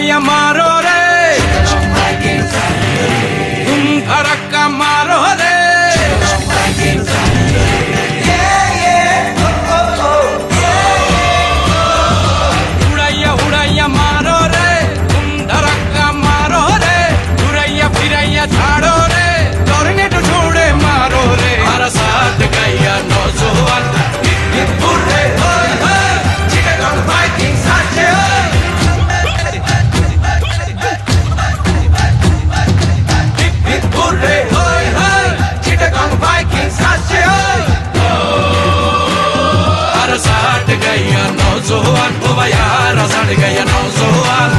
उड़ैया मारो रे तुम धड़का मारो रे उड़ैया उड़ैया मारो रे तुम धड़का मारो रे उड़ैया फिरैया झाड़ो रे टॉर्नेडो छोड़े मारो रे हमारा साथ गैया नौजवान बुर्रे होय होय चिटागोंग वाइकिंग्स साचे होय बुर्रे होय होय चिटागोंग वाइकिंग्स साचे होय हमारा साथ गैया नौजवान ओ यारा साथ गैया नौजवान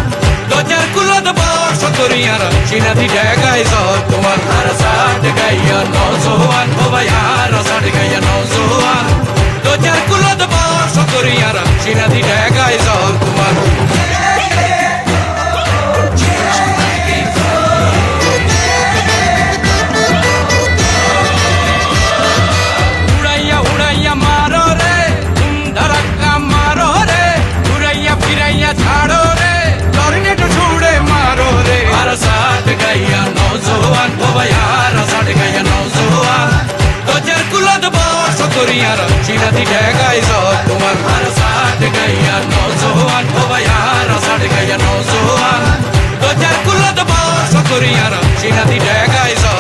दो चार कुलो द बोर्ड सतुरियारा चीना दी जगह इज़ो तुम्हारा साथ गैया नौजवान ओ यारा साथ गैया नौजवान दो चार कुलो द बोर्ड सतुरियारा चीना दी जगह इज़ो तुम्हारा उड़ैया उड़ैया मारो रे तुम धड़का मारो रे उड़ैया फिरैया झाड़ो रे टॉर्नेडो छोड़े मारो रे हमारा साथ गैया नौजवान ओ यारा साथ गैया नौजवान दो चार कुलो द बोर्ड सतुरियारा चीना दी जगह इज़ो तुम्हारा साथ गैया नौजवान ओ यारा साथ गैया नौजवान दो चार कुलो द बोर्ड सतुरियारा चीना दी जगह इज़ो